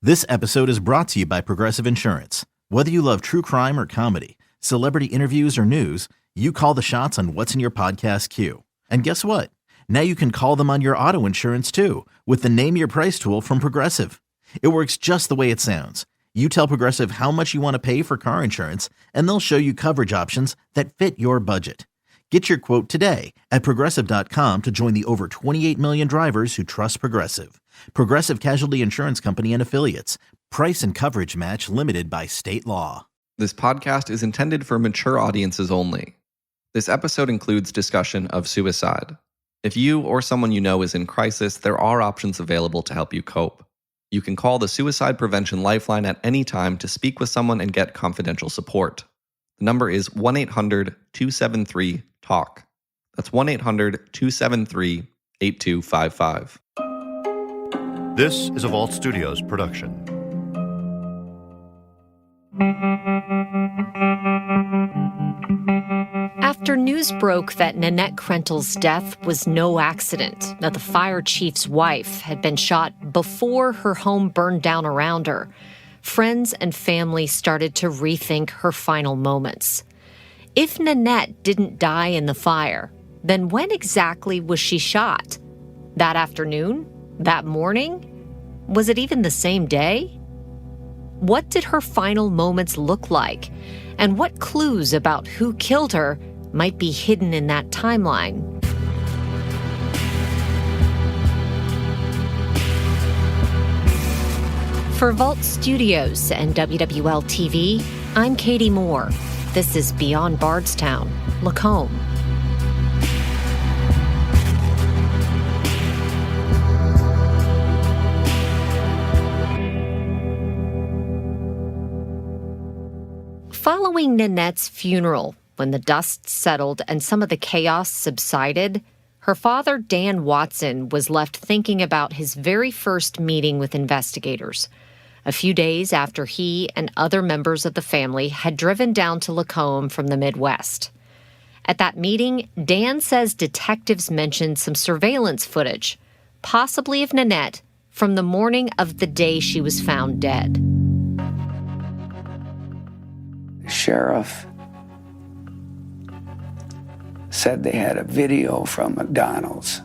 This episode is brought to you by Progressive Insurance. Whether you love true crime or comedy, celebrity interviews or news, you call the shots on what's in your podcast queue. And guess what? Now you can call them on your auto insurance too with the Name Your Price tool from Progressive. It works just the way it sounds. You tell Progressive how much you want to pay for car insurance, and they'll show you coverage options that fit your budget. Get your quote today at Progressive.com to join the over 28 million drivers who trust Progressive. Progressive Casualty Insurance Company and Affiliates. Price and coverage match limited by state law. This podcast is intended for mature audiences only. This episode includes discussion of suicide. If you or someone you know is in crisis, there are options available to help you cope. You can call the Suicide Prevention Lifeline at any time to speak with someone and get confidential support. The number is 1-800-273-TALK. That's 1-800-273-8255. This is a Vault Studios production. After news broke that Nanette Krentel's death was no accident, that the fire chief's wife had been shot before her home burned down around her, friends and family started to rethink her final moments. If Nanette didn't die in the fire, then when exactly was she shot? That afternoon? That morning? Was it even the same day? What did her final moments look like? And what clues about who killed her might be hidden in that timeline? For Vault Studios and WWL-TV, I'm Katie Moore. This is Beyond Bardstown, Lacombe. Following Nanette's funeral, when the dust settled and some of the chaos subsided, her father, Dan Watson, was left thinking about his very first meeting with investigators. A few days after he and other members of the family had driven down to Lacombe from the Midwest. At that meeting, Dan says detectives mentioned some surveillance footage, possibly of Nanette, from the morning of the day she was found dead. The sheriff said they had a video from McDonald's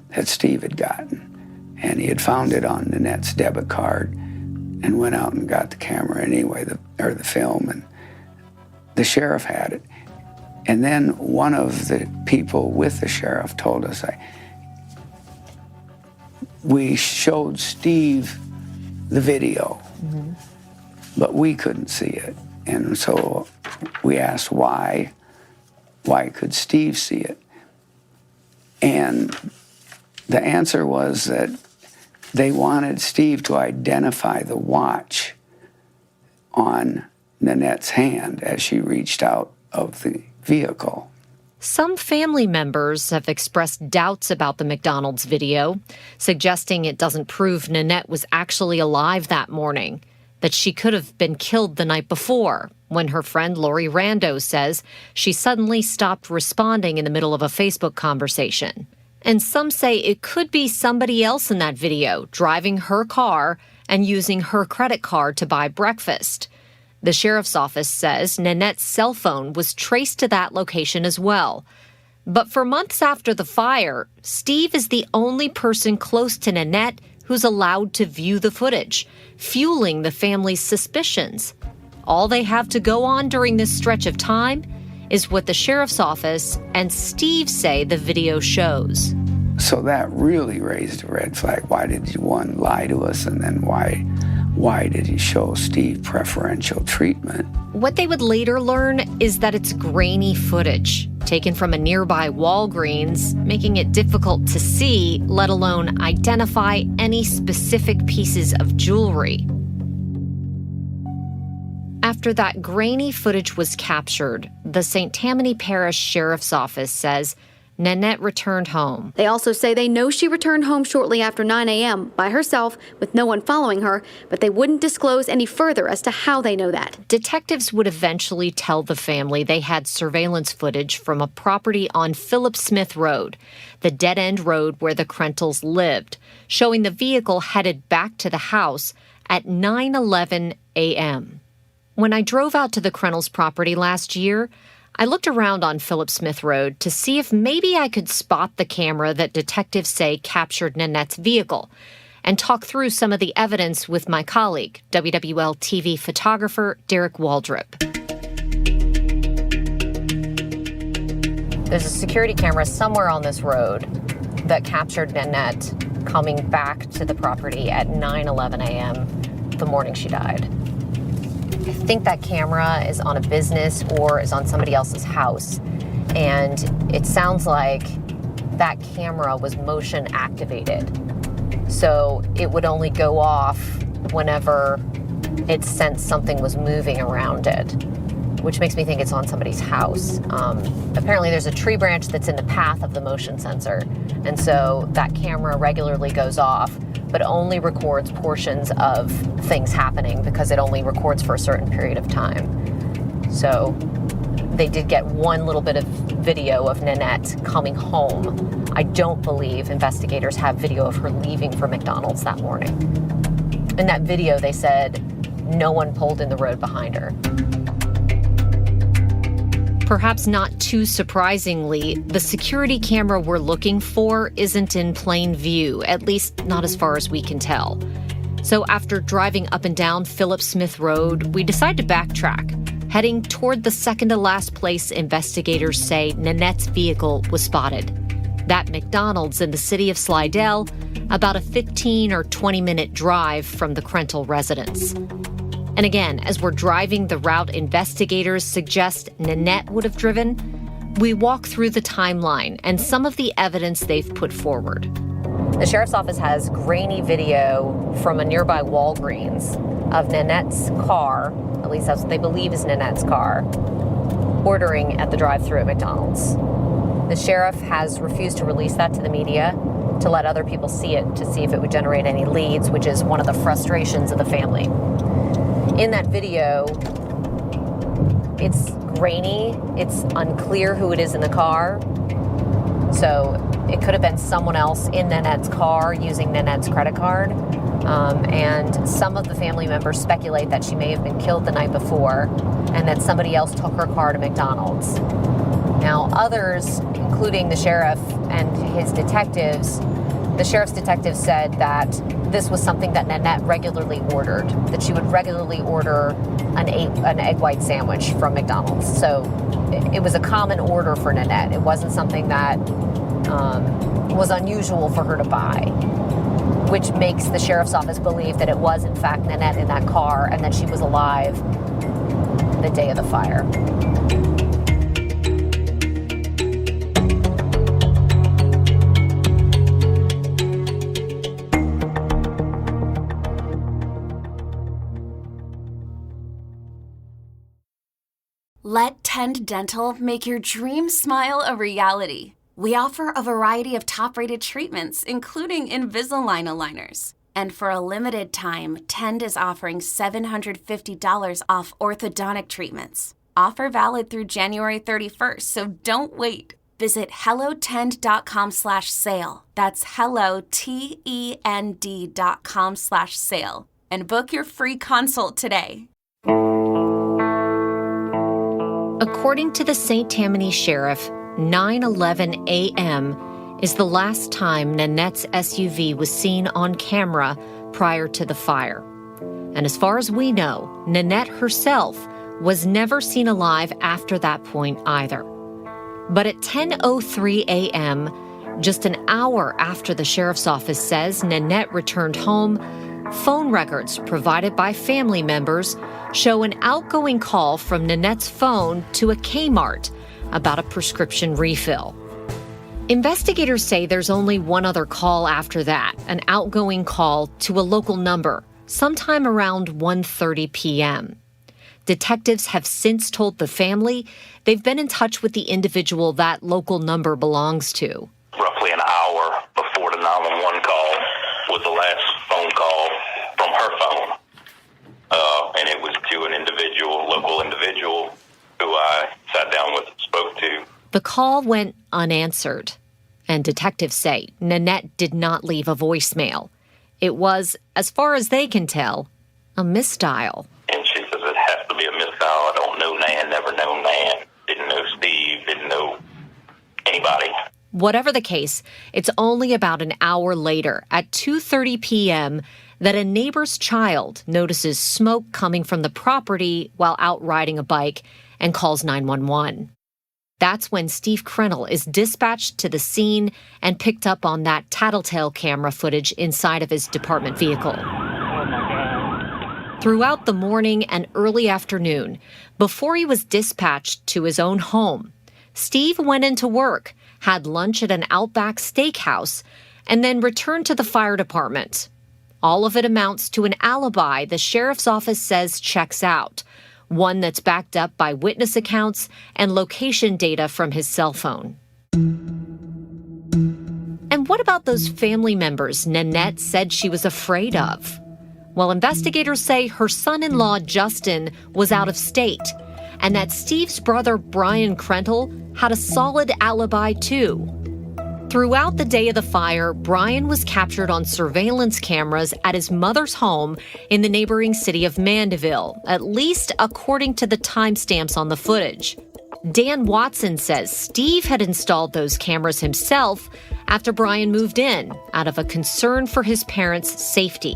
that Steve had gotten, and he had found it on Nanette's debit card and went out and got the camera anyway, the film, and the sheriff had it. And then one of the people with the sheriff told us, we showed Steve the video, but we couldn't see it. And so we asked why could Steve see it? And the answer was that they wanted Steve to identify the watch on Nanette's hand as she reached out of the vehicle. Some family members have expressed doubts about the McDonald's video, suggesting it doesn't prove Nanette was actually alive that morning, that she could have been killed the night before, when her friend Lori Rando says she suddenly stopped responding in the middle of a Facebook conversation. And some say it could be somebody else in that video, driving her car and using her credit card to buy breakfast. The sheriff's office says Nanette's cell phone was traced to that location as well. But for months after the fire, Steve is the only person close to Nanette who's allowed to view the footage, fueling the family's suspicions. All they have to go on during this stretch of time is what the sheriff's office and Steve say the video shows. So that really raised a red flag. Why did you, one, lie to us, and then why did you show Steve preferential treatment? What they would later learn is that it's grainy footage, taken from a nearby Walgreens, making it difficult to see, let alone identify any specific pieces of jewelry. After that grainy footage was captured, the St. Tammany Parish Sheriff's Office says Nanette returned home. They also say they know she returned home shortly after 9 a.m. by herself with no one following her, but they wouldn't disclose any further as to how they know that. Detectives would eventually tell the family they had surveillance footage from a property on Philip Smith Road, the dead-end road where the Krentels lived, showing the vehicle headed back to the house at 9:11 a.m. When I drove out to the Krentels' property last year, I looked around on Philip Smith Road to see if maybe I could spot the camera that detectives say captured Nanette's vehicle and talk through some of the evidence with my colleague, WWL TV photographer Derek Waldrop. There's a security camera somewhere on this road that captured Nanette coming back to the property at 9:11 a.m. the morning she died. I think that camera is on a business or is on somebody else's house. And it sounds like that camera was motion activated. So it would only go off whenever it sensed something was moving around it, which makes me think it's on somebody's house. Apparently there's a tree branch that's in the path of the motion sensor. And so that camera regularly goes off, but only records portions of things happening because it only records for a certain period of time. So they did get one little bit of video of Nanette coming home. I don't believe investigators have video of her leaving for McDonald's that morning. In that video, they said no one pulled in the road behind her. Perhaps not too surprisingly, the security camera we're looking for isn't in plain view, at least not as far as we can tell. So after driving up and down Philip Smith Road, we decide to backtrack, heading toward the second-to-last place investigators say Nanette's vehicle was spotted. That McDonald's in the city of Slidell, about a 15 or 20-minute drive from the Krentel residence. And again, as we're driving the route investigators suggest Nanette would have driven, we walk through the timeline and some of the evidence they've put forward. The sheriff's office has grainy video from a nearby Walgreens of Nanette's car, at least that's what they believe is Nanette's car, ordering at the drive-thru at McDonald's. The sheriff has refused to release that to the media to let other people see it, to see if it would generate any leads, which is one of the frustrations of the family. In that video, it's grainy, it's unclear who it is in the car. So it could have been someone else in Nanette's car using Nanette's credit card. And some of the family members speculate that she may have been killed the night before and that somebody else took her car to McDonald's. Now, others, including the sheriff and his detectives, the sheriff's detectives said that this was something that Nanette regularly ordered, that she would regularly order an egg white sandwich from McDonald's. So it was a common order for Nanette. It wasn't something that was unusual for her to buy, which makes the sheriff's office believe that it was, in fact, Nanette in that car and that she was alive the day of the fire. Let Tend Dental make your dream smile a reality. We offer a variety of top-rated treatments, including Invisalign aligners. And for a limited time, Tend is offering $750 off orthodontic treatments. Offer valid through January 31st, so don't wait. Visit hellotend.com/sale. That's hellotend.com/sale. And book your free consult today. According to the St. Tammany Sheriff, 9:11 a.m. is the last time Nanette's SUV was seen on camera prior to the fire. And as far as we know, Nanette herself was never seen alive after that point either. But at 10:03 a.m., just an hour after the sheriff's office says Nanette returned home, phone records provided by family members show an outgoing call from Nanette's phone to a Kmart about a prescription refill. Investigators say there's only one other call after that, an outgoing call to a local number, sometime around 1:30 p.m. Detectives have since told the family they've been in touch with the individual that local number belongs to. Roughly an hour before the 911 call was the last phone call from her phone. And it was to an individual, local individual, who I sat down with and spoke to. The call went unanswered, and detectives say Nanette did not leave a voicemail. It was, as far as they can tell, a misdial. And she says it has to be a misdial. I don't know Nan, never known Nan, didn't know Steve, didn't know anybody. Whatever the case, it's only about an hour later, at 2:30 p.m., that a neighbor's child notices smoke coming from the property while out riding a bike and calls 911. That's when Steve Krentel is dispatched to the scene and picked up on that tattletale camera footage inside of his department vehicle. Throughout the morning and early afternoon, before he was dispatched to his own home, Steve went into work, had lunch at an Outback steakhouse, and then returned to the fire department. All of it amounts to an alibi the sheriff's office says checks out, one that's backed up by witness accounts and location data from his cell phone. And what about those family members Nanette said she was afraid of? Well, investigators say her son-in-law, Justin, was out of state, and that Steve's brother, Brian Krentel, had a solid alibi, too. Throughout the day of the fire, Brian was captured on surveillance cameras at his mother's home in the neighboring city of Mandeville, at least according to the timestamps on the footage. Dan Watson says Steve had installed those cameras himself after Brian moved in, out of a concern for his parents' safety.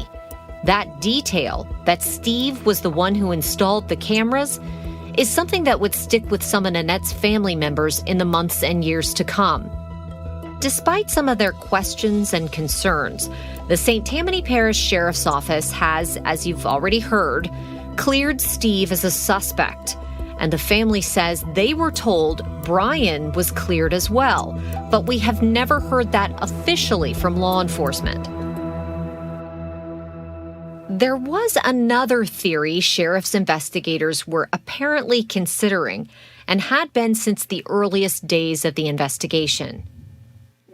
That detail, that Steve was the one who installed the cameras, is something that would stick with some of Nanette's family members in the months and years to come. Despite some of their questions and concerns, the St. Tammany Parish Sheriff's Office has, as you've already heard, cleared Steve as a suspect. And the family says they were told Brian was cleared as well, but we have never heard that officially from law enforcement. There was another theory sheriff's investigators were apparently considering and had been since the earliest days of the investigation.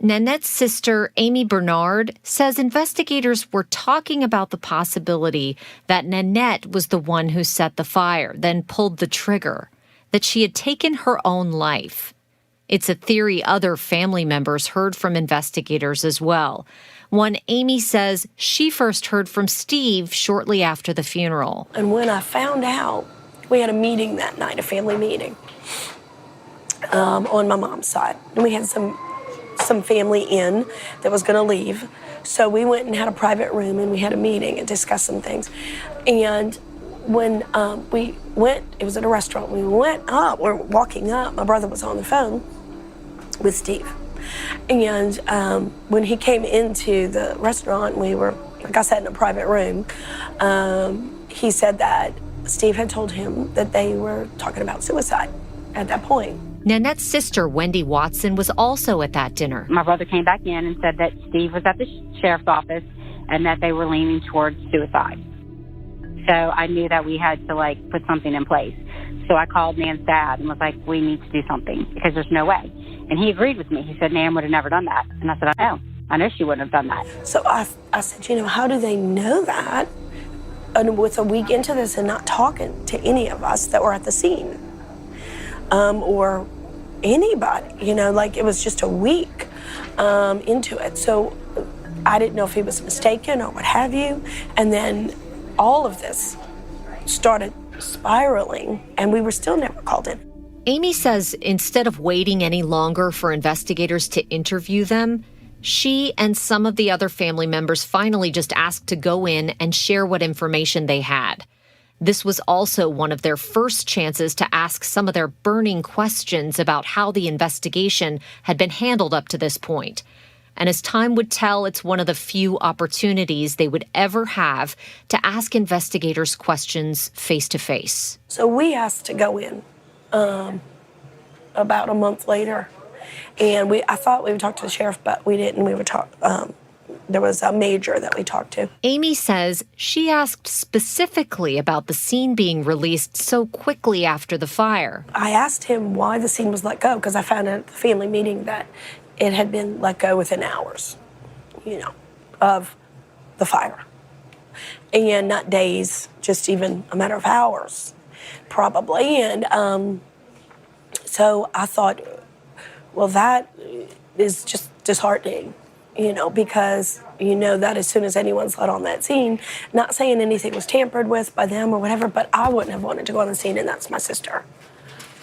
Nanette's sister, Amy Bernard, says investigators were talking about the possibility that Nanette was the one who set the fire, then pulled the trigger, that she had taken her own life. It's a theory other family members heard from investigators as well. One, Amy says she first heard from Steve shortly after the funeral. And when I found out, we had a meeting that night, a family meeting, on my mom's side. And we had some family in that was going to leave. So we went and had a private room and we had a meeting and discussed some things. And when we went, it was at a restaurant, we went up, we're walking up, my brother was on the phone with Steve. And when he came into the restaurant, we were, like I said, in a private room, he said that Steve had told him that they were talking about suicide at that point. Nanette's sister, Wendy Watson, was also at that dinner. My brother came back in and said that Steve was at the sheriff's office and that they were leaning towards suicide. So I knew that we had to, put something in place. So I called Nan's dad and was like, we need to do something because there's no way. And he agreed with me. He said, Nan would have never done that. And I said, I know she wouldn't have done that. So I said, how do they know that? And with a week into this and not talking to any of us that were at the scene. Or anybody, it was just a week into it. So I didn't know if he was mistaken or what have you. And then all of this started spiraling and we were still never called in. Amy says instead of waiting any longer for investigators to interview them, she and some of the other family members finally just asked to go in and share what information they had. This was also one of their first chances to ask some of their burning questions about how the investigation had been handled up to this point. And as time would tell, it's one of the few opportunities they would ever have to ask investigators questions face to face. So we asked to go in about a month later. And I thought we would talk to the sheriff, but we didn't. We would talk there was a major that we talked to. Amy says she asked specifically about the scene being released so quickly after the fire. I asked him why the scene was let go, because I found out at the family meeting that it had been let go within hours, of the fire. And not days, just even a matter of hours, probably. And so I thought, well, that is just disheartening, because that as soon as anyone's let on that scene, not saying anything was tampered with by them or whatever, but I wouldn't have wanted to go on the scene, and that's my sister.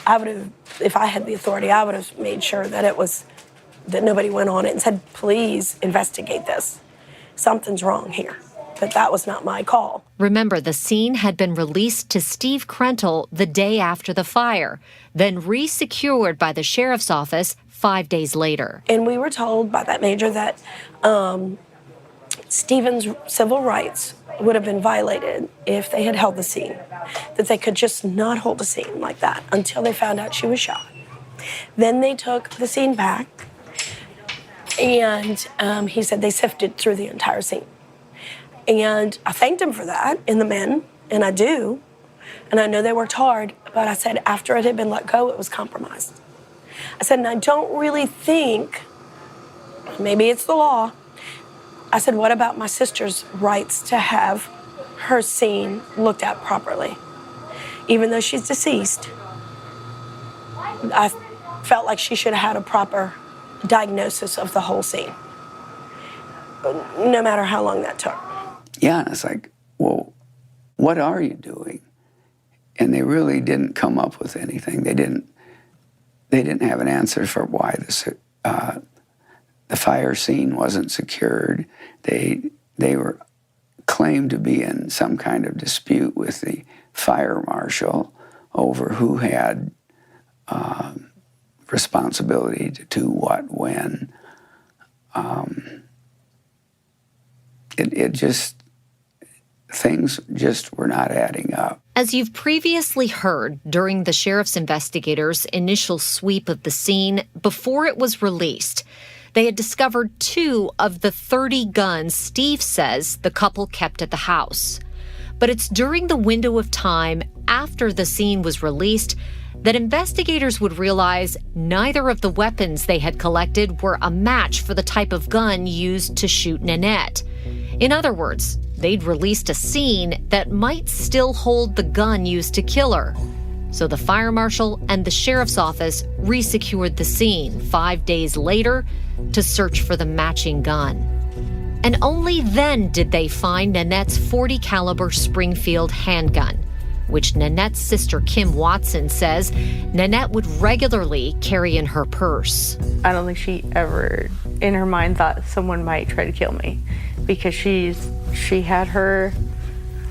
I would have, if I had the authority, I would have made sure that nobody went on it and said, please investigate this. Something's wrong here. But that was not my call. Remember, the scene had been released to Steve Krentel the day after the fire, then re-secured by the sheriff's office 5 days later. And we were told by that major that Stephen's civil rights would have been violated if they had held the scene, that they could just not hold a scene like that until they found out she was shot. Then they took the scene back, and he said they sifted through the entire scene. And I thanked him for that, and the men, and I do. And I know they worked hard, but I said after it had been let go, it was compromised. I said, and I don't really think, maybe it's the law. I said, what about my sister's rights to have her scene looked at properly? Even though she's deceased, I felt like she should have had a proper diagnosis of the whole scene, no matter how long that took. Yeah, and it's like, well, what are you doing? And they really didn't come up with anything. They didn't have an answer for why the fire scene wasn't secured. They were claimed to be in some kind of dispute with the fire marshal over who had responsibility to do what, when. Things just were not adding up. As you've previously heard, during the sheriff's investigators' initial sweep of the scene, before it was released, they had discovered 2 of the 30 guns Steve says the couple kept at the house. But it's during the window of time after the scene was released that investigators would realize neither of the weapons they had collected were a match for the type of gun used to shoot Nanette. In other words, they'd released a scene that might still hold the gun used to kill her. So the fire marshal and the sheriff's office re-secured the scene 5 days later to search for the matching gun. And only then did they find Nanette's .40 caliber Springfield handgun, which Nanette's sister Kim Watson says Nanette would regularly carry in her purse. I don't think she ever, in her mind, thought someone might try to kill me, because she had her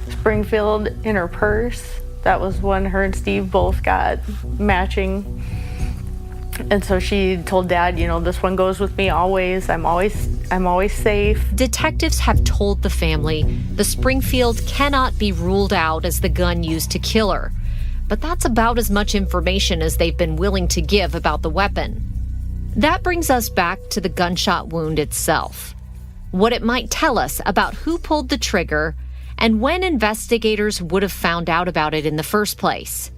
Springfield in her purse. That was when her and Steve both got matching. And so she told Dad, this one goes with me always. I'm always safe. Detectives have told the family the Springfield cannot be ruled out as the gun used to kill her. But that's about as much information as they've been willing to give about the weapon. That brings us back to the gunshot wound itself. What it might tell us about who pulled the trigger and when investigators would have found out about it in the first place.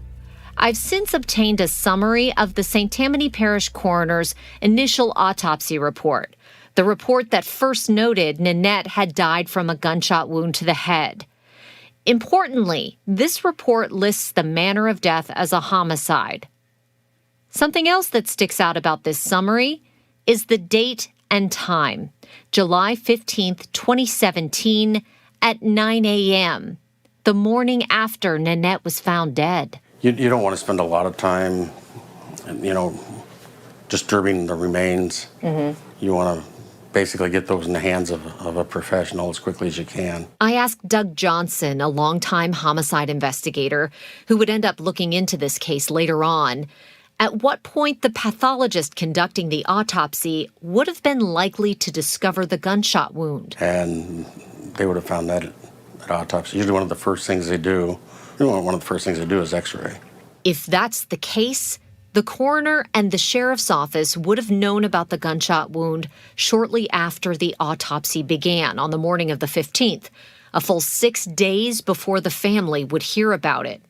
I've since obtained a summary of the St. Tammany Parish coroner's initial autopsy report, the report that first noted Nanette had died from a gunshot wound to the head. Importantly, this report lists the manner of death as a homicide. Something else that sticks out about this summary is the date and time, July 15th, 2017, at 9 a.m., the morning after Nanette was found dead. You don't want to spend a lot of time, disturbing the remains. Mm-hmm. You want to basically get those in the hands of a professional as quickly as you can. I asked Doug Johnson, a longtime homicide investigator who would end up looking into this case later on, at what point the pathologist conducting the autopsy would have been likely to discover the gunshot wound. And they would have found that at autopsy. Usually one of the first things they do is x-ray. If that's the case, The coroner and the sheriff's office would have known about the gunshot wound shortly after the autopsy began on the morning of the 15th, a full 6 days before the family would hear about it.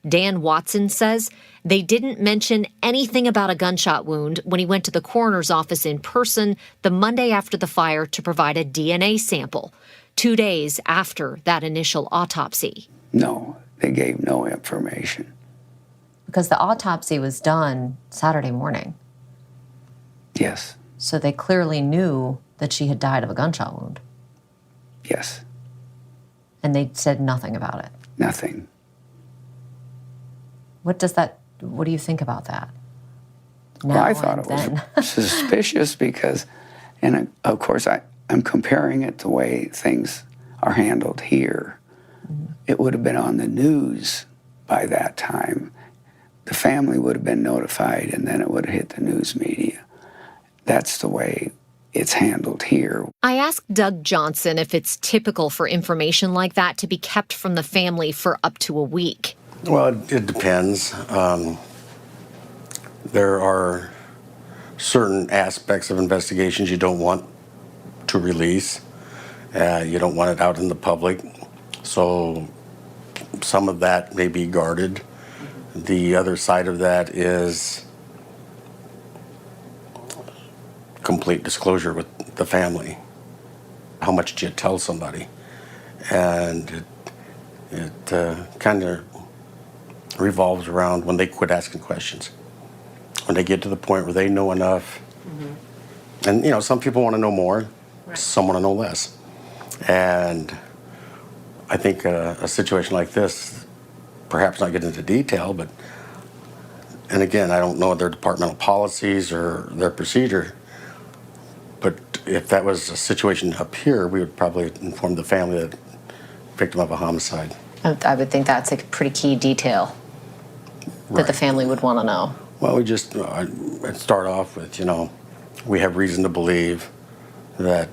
Dan Watson says they didn't mention anything about a gunshot wound when he went to the coroner's office in person the Monday after the fire to provide a DNA sample, 2 days after that initial autopsy. No, they gave no information. Because the autopsy was done Saturday morning. Yes. So they clearly knew that she had died of a gunshot wound. Yes. And they said nothing about it. Nothing. What do you think about that? Well, I thought it was suspicious because, and of course, I'm comparing it to the way things are handled here. Mm-hmm. It would have been on the news by that time. The family would have been notified, and then it would have hit the news media. That's the way it's handled here. I asked Doug Johnson if it's typical for information like that to be kept from the family for up to a week. Well, it depends. There are certain aspects of investigations you don't want to release. You don't want it out in the public. So some of that may be guarded. The other side of that is complete disclosure with the family. How much did you tell somebody? And it kind of revolves around when they quit asking questions. When they get to the point where they know enough. Mm-hmm. And, you know, some people want to know more, right. Some want to know less. And I think a situation like this, perhaps not get into detail, but, and again, I don't know their departmental policies or their procedure, but if that was a situation up here, we would probably inform the family that victim of a homicide. I would think that's a pretty key detail that the family would want to know. Well, we just I'd start off with, we have reason to believe that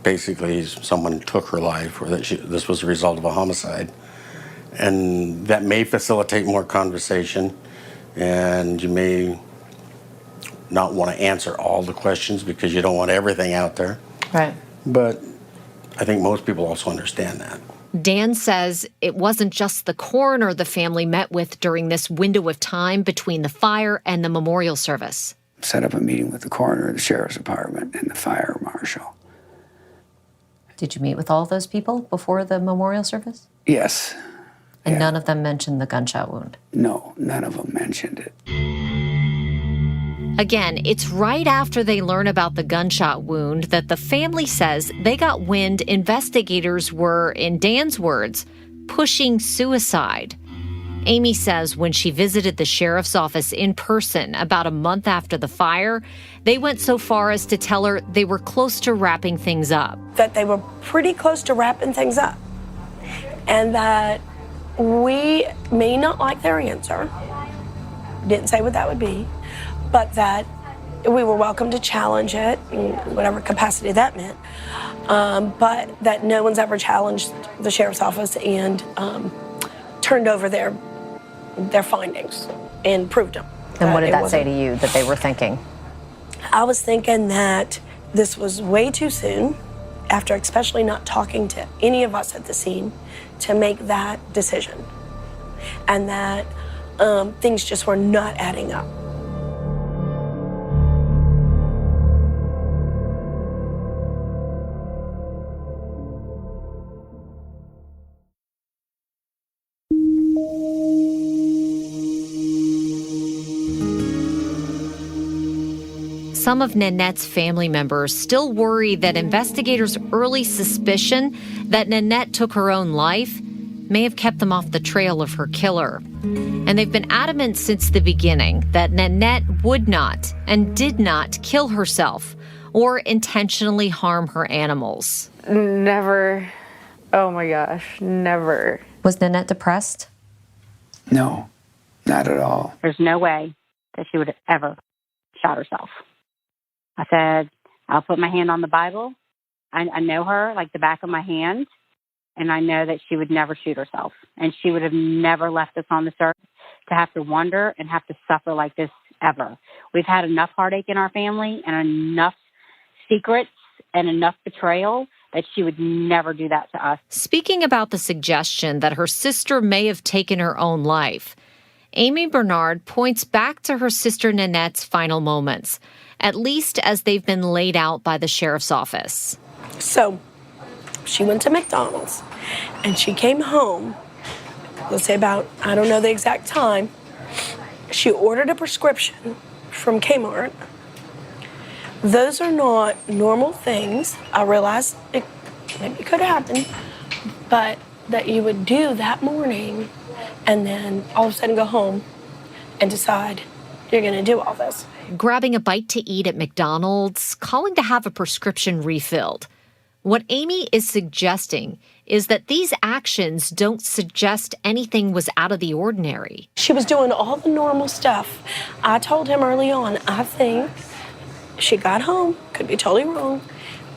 basically someone took her life or that this was a result of a homicide. And that may facilitate more conversation, and you may not want to answer all the questions because you don't want everything out there. Right. But I think most people also understand that. Dan says it wasn't just the coroner the family met with during this window of time between the fire and the memorial service. Set up a meeting with the coroner, the sheriff's department, and the fire marshal. Did you meet with all of those people before the memorial service? Yes. And none of them mentioned the gunshot wound? No, none of them mentioned it. Again, it's right after they learn about the gunshot wound that the family says they got wind investigators were, in Dan's words, pushing suicide. Amy says when she visited the sheriff's office in person about a month after the fire, they went so far as to tell her they were close to wrapping things up. That they were pretty close to wrapping things up. And that we may not like their answer. Didn't say what that would be. But that we were welcome to challenge it in whatever capacity that meant. But that no one's ever challenged the sheriff's office and turned over their findings and proved them. And what did that say to you that they were thinking? I was thinking that this was way too soon, after especially not talking to any of us at the scene, to make that decision. And that things just were not adding up. Some of Nanette's family members still worry that investigators' early suspicion that Nanette took her own life may have kept them off the trail of her killer. And they've been adamant since the beginning that Nanette would not and did not kill herself or intentionally harm her animals. Never. Oh my gosh, never. Was Nanette depressed? No, not at all. There's no way that she would have ever shot herself. I said, I'll put my hand on the Bible. I know her like the back of my hand, and I know that she would never shoot herself. And she would have never left us on this earth to have to wonder and have to suffer like this ever. We've had enough heartache in our family and enough secrets and enough betrayal that she would never do that to us. Speaking about the suggestion that her sister may have taken her own life, Amy Bernard points back to her sister Nanette's final moments, at least as they've been laid out by the sheriff's office. So she went to McDonald's and she came home, let's say about, I don't know the exact time. She ordered a prescription from Kmart. Those are not normal things. I realize it maybe could happen, but that you would do that morning and then all of a sudden go home and decide you're going to do all this. Grabbing a bite to eat at McDonald's, calling to have a prescription refilled. What Amy is suggesting is that these actions don't suggest anything was out of the ordinary. She was doing all the normal stuff. I told him early on, I think she got home, could be totally wrong,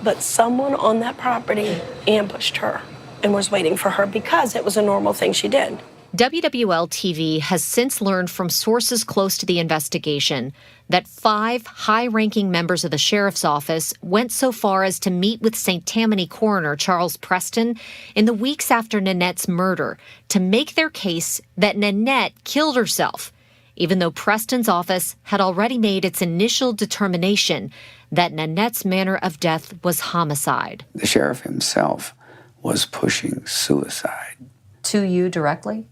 but someone on that property ambushed her and was waiting for her because it was a normal thing she did. WWL-TV has since learned from sources close to the investigation that 5 high-ranking members of the sheriff's office went so far as to meet with St. Tammany coroner Charles Preston in the weeks after Nanette's murder to make their case that Nanette killed herself, even though Preston's office had already made its initial determination that Nanette's manner of death was homicide. The sheriff himself was pushing suicide. To you directly?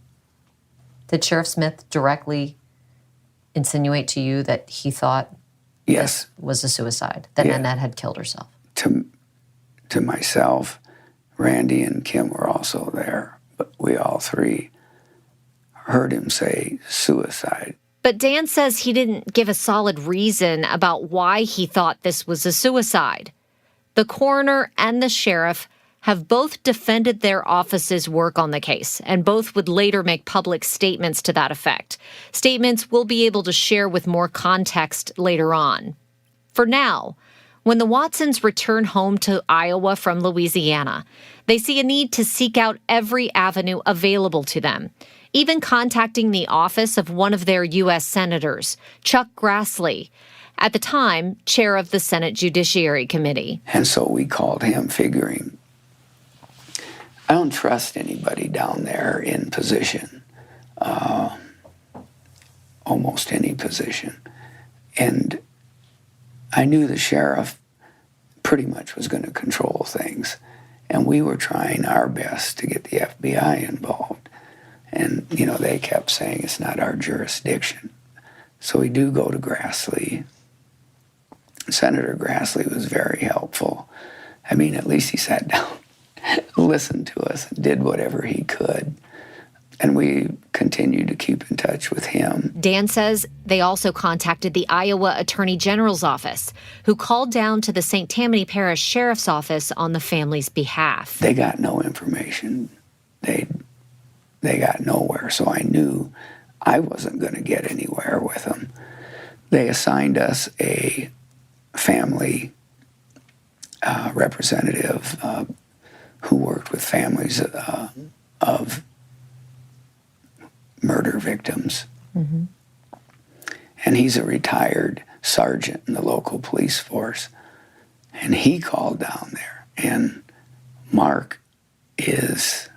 Did Sheriff Smith directly insinuate to you that he thought yes, this was a suicide, that Nanette had killed herself? To myself, Randy and Kim were also there, but we all three heard him say suicide. But Dan says he didn't give a solid reason about why he thought this was a suicide. The coroner and the sheriff have both defended their office's work on the case, and both would later make public statements to that effect. Statements we'll be able to share with more context later on. For now, when the Watsons return home to Iowa from Louisiana, they see a need to seek out every avenue available to them, even contacting the office of one of their U.S. senators, Chuck Grassley, at the time chair of the Senate Judiciary Committee. And so we called him figuring, I don't trust anybody down there in position, almost any position. And I knew the sheriff pretty much was going to control things. And we were trying our best to get the FBI involved. And, you know, they kept saying it's not our jurisdiction. So we do go to Grassley. Senator Grassley was very helpful. I mean, at least he sat down, listened to us, and did whatever he could. And we continued to keep in touch with him. Dan says they also contacted the Iowa Attorney General's office, who called down to the St. Tammany Parish Sheriff's Office on the family's behalf. They got no information. They got nowhere, so I knew I wasn't going to get anywhere with them. They assigned us a family representative who worked with families of murder victims. Mm-hmm. And he's a retired sergeant in the local police force. And he called down there. And Mark is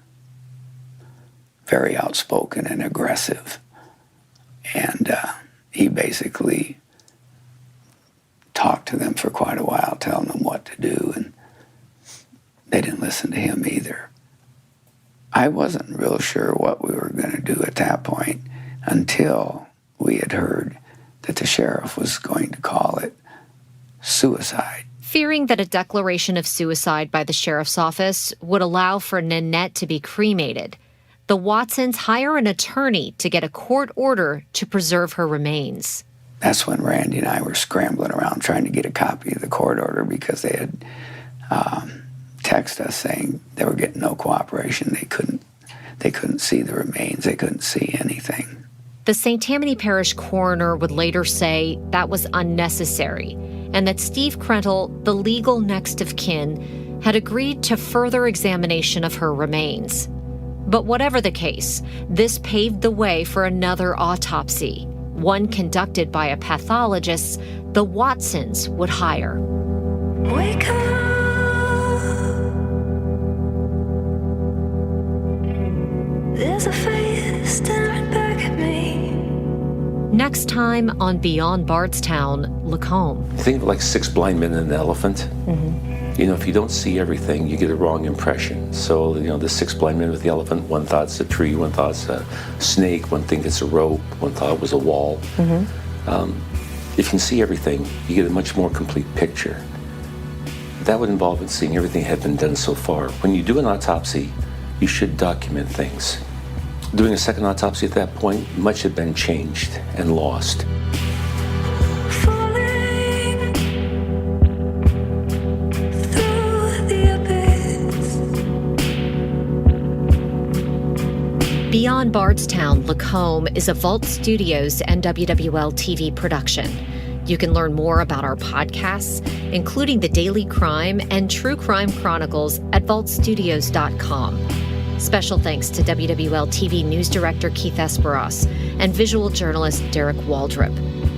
very outspoken and aggressive. And he basically talked to them for quite a while, telling them what to do, and they didn't listen to him either. I wasn't real sure what we were going to do at that point until we had heard that the sheriff was going to call it suicide. Fearing that a declaration of suicide by the sheriff's office would allow for Nanette to be cremated, the Watsons hire an attorney to get a court order to preserve her remains. That's when Randy and I were scrambling around trying to get a copy of the court order because they had texted us saying they were getting no cooperation. They couldn't see the remains. They couldn't see anything. The St. Tammany Parish coroner would later say that was unnecessary and that Steve Krentel, the legal next of kin, had agreed to further examination of her remains. But whatever the case, this paved the way for another autopsy. one conducted by a pathologist the Watsons would hire. Wake up. There's a face staring back at me. Next time on Beyond Bardstown, Lacombe. Think of like 6 blind men and an elephant. You know, if you don't see everything, you get a wrong impression. So, you know, the 6 blind men with the elephant, one thought it's a tree, one thought it's a snake, one thinks it's a rope, one thought it was a wall. If you can see everything, you get a much more complete picture. That would involve in seeing everything that had been done so far. When you do an autopsy, you should document things. Doing a second autopsy at that point, much had been changed and lost. Beyond Bardstown, Lacombe is a Vault Studios and WWL TV production. You can learn more about our podcasts, including The Daily Crime and True Crime Chronicles at vaultstudios.com. Special thanks to WWL TV News Director Keith Esperos and visual journalist Derek Waldrop.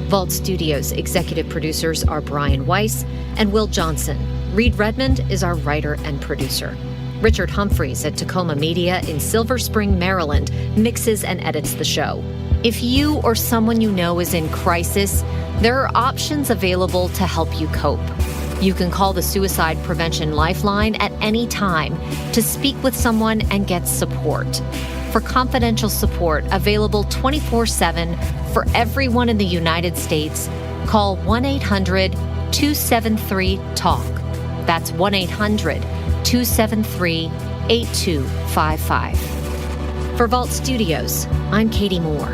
Vault Studios executive producers are Brian Weiss and Will Johnson. Reed Redmond is our writer and producer. Richard Humphreys at Tacoma Media in Silver Spring, Maryland, mixes and edits the show. If you or someone you know is in crisis, there are options available to help you cope. You can call the Suicide Prevention Lifeline at any time to speak with someone and get support. For confidential support available 24/7 for everyone in the United States, call 1-800-273-TALK. That's 1-800-273-8255. For Vault Studios, I'm Katie Moore.